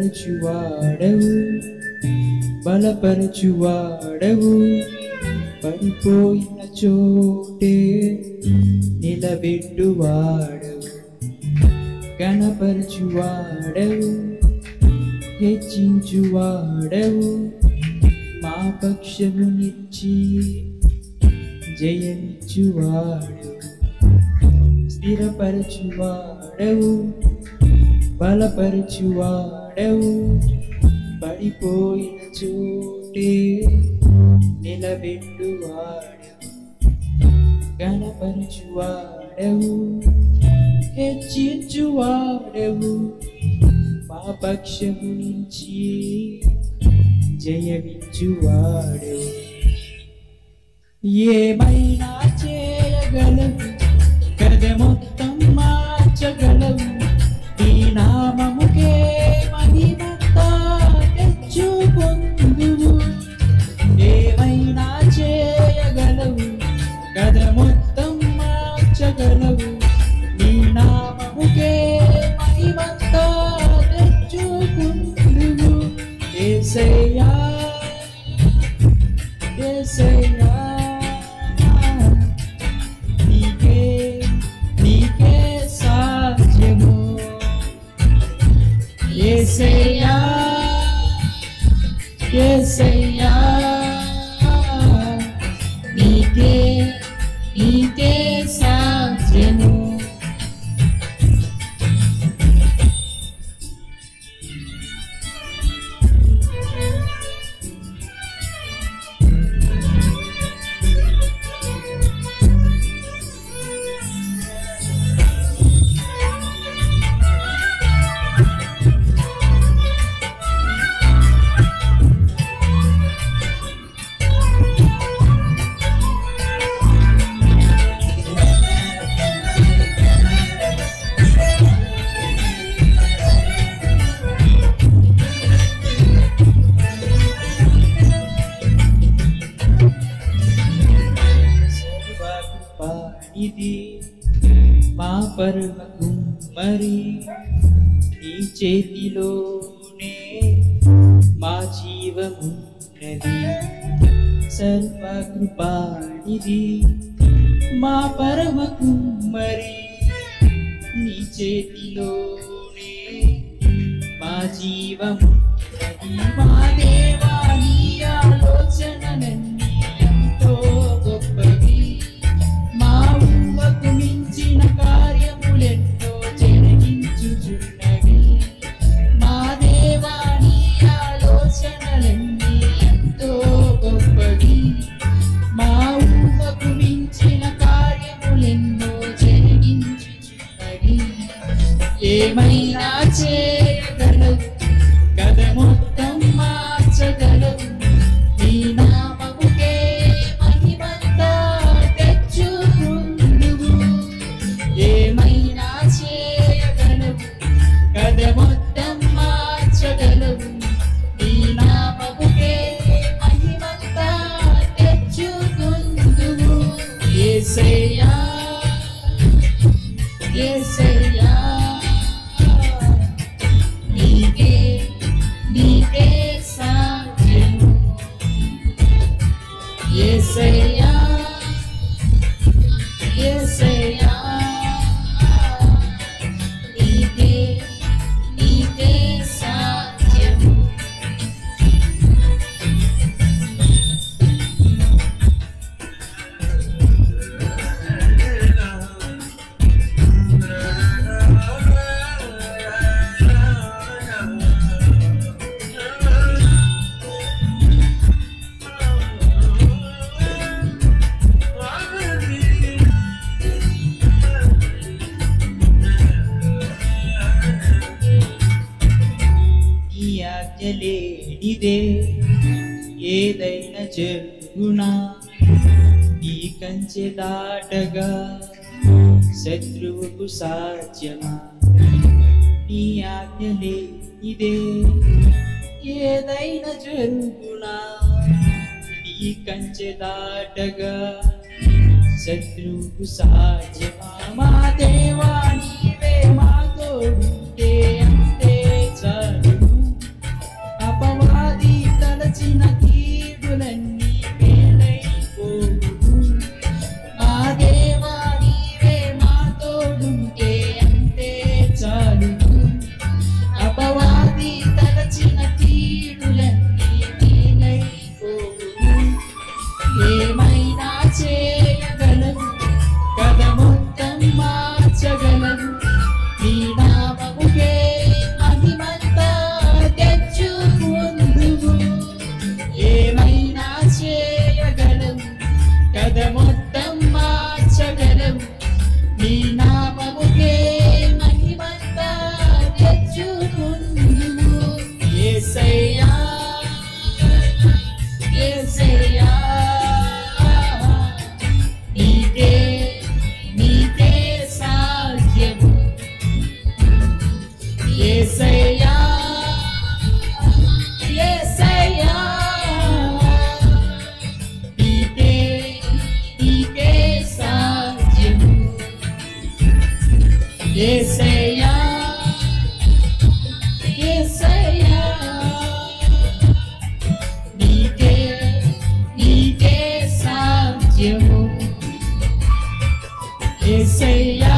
స్థిరపరచువాడవు బలపరచువాడవు పడిపోయిన చోటే నిలబెట్టువాడవు గణపరచువాడవు హెచ్చించువాడవు మా పక్షము నిలిచి జయమిచ్చువాడవు స్థిరపరచువాడవు బలపరచువాడవు పడిపోయిన చోటే నిలబెట్టువాడవు గణపరచువాడవు హెచ్చించువాడవు మా పక్షము నుంచి జయమిచ్చువాడవు ఏమైనా చేయగలవు కథ మొత్తం మార్చగలవు నీ నామముకే మహిమంతా తెచ్చుకొందువు ఏమైనా చేయగలవు కథ మొత్తం మార్చగలవు నీ నామముకే మహిమంతా తెచ్చుకొందువు యేసయ్యా యేసయ్యా నీకే సాధ్యము యేసయ్యా యేసయ్యా నీకే సాధ్యము ఇది మా పరమకు మరి నీ చేతిలోనే మా జీవమున్నది సర్వకృపానిది మా పరమకు మరి నీ చేతిలోనే మా జీవమున్నది మా దేవా నీ ఆలోచనలన్నీ ఎంతో గొప్పవి మా ఊహకు మించిన కార్యములెన్నో జరిగించుచున్నవి మా దేవా నీ ఆలోచనలన్నీ ఎంతో గొప్పవి మా ఊహకు మించిన కార్యములెన్నో జరిగించుచున్నవి ఏమైనా చేయగలవు కథ మొత్తం మార్చగలవు నీ నామముకే మహిమంతా తెచ్చుకొందువు ఏమైనా చేయగలవు కథ మొత్తం మార్చగలవు నీ నామముకే మహిమంతా తెచ్చుకొందువు యేసయ్యా యేసయ్యా నీకే సాధ్యము యేసయ్యా యేసయ్యా నీకే సాధ్యము లేనిదే ఏదైనా జరుగునా ఈ కంచె దాటగా శత్రువుకు సాధ్యమా? నీ ఆజ్ఞలే ఇదే, ఏదైనా జరుగునా? నీ కంచె దాటగా శత్రువుకు సాధ్యమా? మా దేవా నీవే మా తోడుంటే అంతే చాలు. అపవాది తలచిన కీడులన్నీ మేలైపోవును. మా దేవా నీవే మా తోడుంటే అంతే చాలు. అపవాది తలచిన కీడులన్నీ మేలైపోవును. ఏమైనా చేయగలవు, కథ మొత్తం మార్చగలవు. నీ నామముకే మహిమంతా తెచ్చుకుందువు. ఏమైనా చేయగలవు, కథ మొత్తం మార్చగలవు. నీ నామముకే మహిమంతా తెచ్చుకుందువు. యేసయ్యా యేసయ్యా, నీకే నీకే సాధ్యము. యేసయ్యా యేసయ్యా, నీకే నీకే సాధ్యము. యేసయ్యా యేసయ్యా, నీకే నీకే సాధ్యము. యేసయ్యా